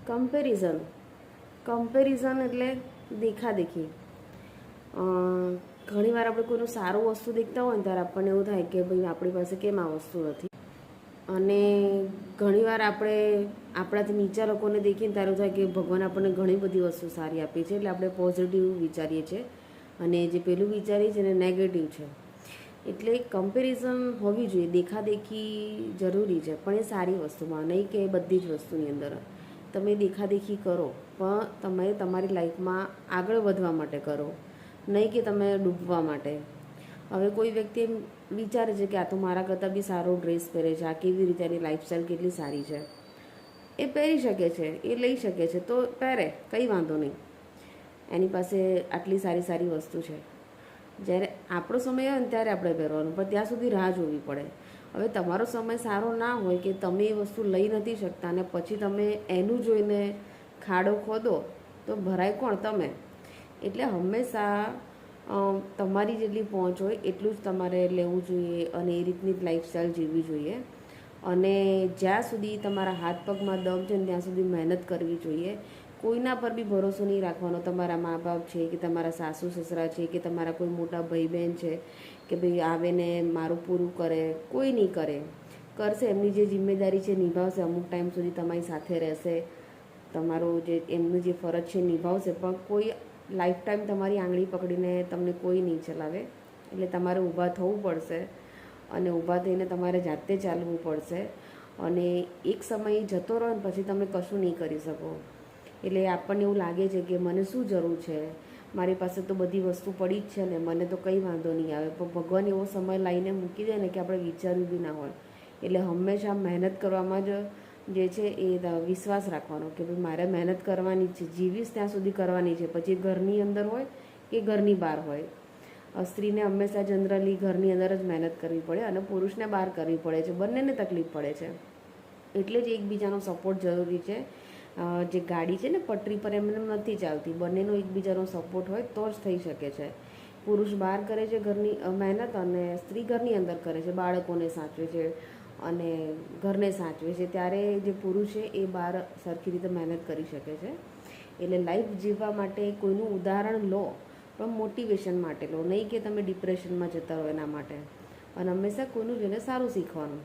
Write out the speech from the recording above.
Comparison comparison એટલે દેખાદેખી. ઘણીવાર આપણે કોઈનું સારું વસ્તુ દેખતા હોય ને ત્યારે આપણને એવું થાય કે ભાઈ આપણી પાસે કેમ આ વસ્તુ નથી, અને ઘણીવાર આપણે આપણાથી નીચા લોકોને દેખીને ત્યારે એવું થાય કે ભગવાન આપણને ઘણી બધી વસ્તુ સારી આપી છે, એટલે આપણે પોઝિટિવ વિચારીએ છીએ, અને જે પેલું વિચારીએ છીએ એને નેગેટિવ છે. એટલે કમ્પેરિઝન હોવી જોઈએ, દેખાદેખી જરૂરી છે, પણ એ સારી વસ્તુમાં, નહીં કે બધી જ વસ્તુની અંદર તમે દેખાદેખી કરો, પણ તમે તમારી લાઈફમાં આગળ વધવા માટે કરો, નહીં કે તમે ડૂબવા માટે. હવે કોઈ વ્યક્તિ એમ વિચારે છે કે આ તો મારા કરતાં બી સારો ડ્રેસ પહેરે છે, આ કેવી રીતે એની લાઈફસ્ટાઈલ કેટલી સારી છે, એ પહેરી શકે છે, એ લઈ શકે છે, તો પહેરે, કંઈ વાંધો નહીં, એની પાસે આટલી સારી સારી વસ્તુ છે. જ્યારે આપણો સમય આવે ને ત્યારે આપણે પહેરવાનું, પણ ત્યાં સુધી રાહ જોવી પડે. હવે તમારો સમય સારો ના હોય કે તમે એ વસ્તુ લઈ નથી શકતા અને પછી તમે એનું જોઈને ખાડો ખોદો તો ભરાય કોણ? તમે. એટલે હંમેશા તમારી જેટલી પહોંચ હોય એટલું જ તમારે લેવું જોઈએ, અને એ રીતની જ લાઈફસ્ટાઈલ જીવવી જોઈએ. અને જ્યાં સુધી તમારા હાથ પગમાં દમ છે ને ત્યાં સુધી મહેનત કરવી જોઈએ. કોઈના પર બી ભરોસો નહીં રાખવાનો. તમારા મા બાપ છે કે તમારા સાસુ સસરા છે કે તમારા કોઈ મોટા ભાઈ બહેન છે કે ભાઈ આવે ને મારું પૂરું કરે, કોઈ નહીં કરે. કરશે, એમની જે જિમ્મેદારી છે નિભાવશે, અમુક ટાઈમ સુધી તમારી સાથે રહેશે, તમારું જે એમનું જે ફરજ છે નિભાવશે, પણ કોઈ લાઈફ ટાઈમ તમારી આંગળી પકડીને તમને કોઈ નહીં ચલાવે. એટલે તમારે ઊભા થવું પડશે, અને ઊભા થઈને તમારે જાતે ચાલવું પડશે. અને એક સમય જતો રહો ને પછી તમે કશું નહીં કરી શકો. એટલે આપણને એવું લાગે છે કે મને શું જરૂર છે, મારી પાસે તો બધી વસ્તુ પડી જ છે ને, મને તો કંઈ વાંધો નહીં આવે. પણ ભગવાન એવો સમય લાવીને મૂકી દે ને કે આપણે વિચાર્યું બી ના હોય. એટલે હંમેશા મહેનત કરવામાં જ જે છે એ વિશ્વાસ રાખવાનો કે ભાઈ મારે મહેનત કરવાની જ છે, જીવીશ ત્યાં સુધી કરવાની છે, પછી ઘરની અંદર હોય કે ઘરની બહાર હોય. સ્ત્રીને હંમેશા જનરલી ઘરની અંદર જ મહેનત કરવી પડે અને પુરુષને બહાર કરવી પડે છે, બંનેને તકલીફ પડે છે. એટલે જ એકબીજાનો સપોર્ટ જરૂરી છે. જે ગાડી છે ને પટરી પર એમને નથી ચાલતી, બંનેનો એકબીજાનો સપોર્ટ હોય તો જ થઈ શકે છે. પુરુષ બહાર કરે છે ઘરની મહેનત, અને સ્ત્રી ઘરની અંદર કરે છે, બાળકોને સાચવે છે અને ઘરને સાચવે છે. ત્યારે જે પુરુષ છે એ બહાર સરખી રીતે મહેનત કરી શકે છે. એટલે લાઈફ જીવવા માટે કોઈનું ઉદાહરણ લો, પણ મોટિવેશન માટે લો, નહીં કે તમે ડિપ્રેશનમાં જતા રહો એના માટે. અને હંમેશા કોઈનું જોઈને સારું શીખવાનું.